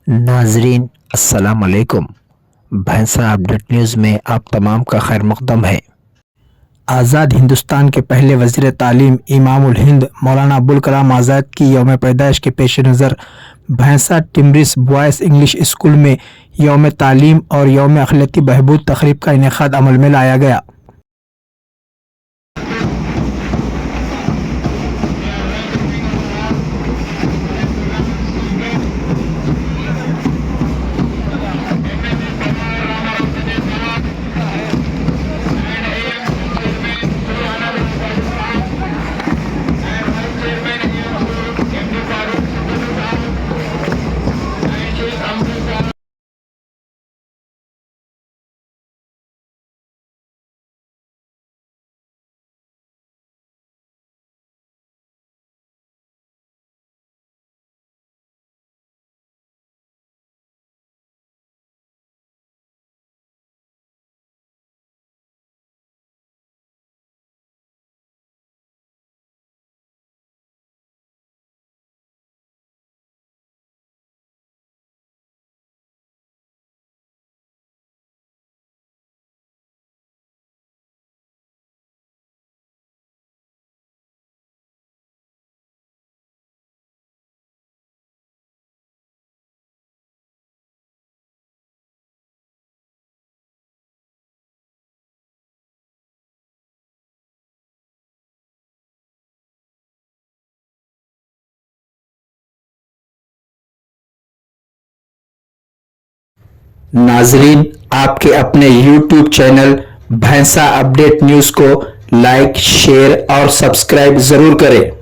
नाजरीन अस्सलाम वालेकुम। भैंसा अपडेट न्यूज़ में आप तमाम का खैर मकदम है। आज़ाद हिंदुस्तान के पहले वज़ीर तालीम इमाम उल हिंद मौलाना अबुल कलाम आज़ाद की यौम पैदाइश के पेश नज़र भैंसा टिम्ब्रिस बॉयज़ इंग्लिश स्कूल में यौम तालीम और यौम अखलाकी बहबूद तकरीब का इनेकाद अमल में लाया गया। नाजरीन आपके अपने YouTube चैनल भैंसा अपडेट न्यूज़ को लाइक, शेयर और सब्सक्राइब जरूर करें।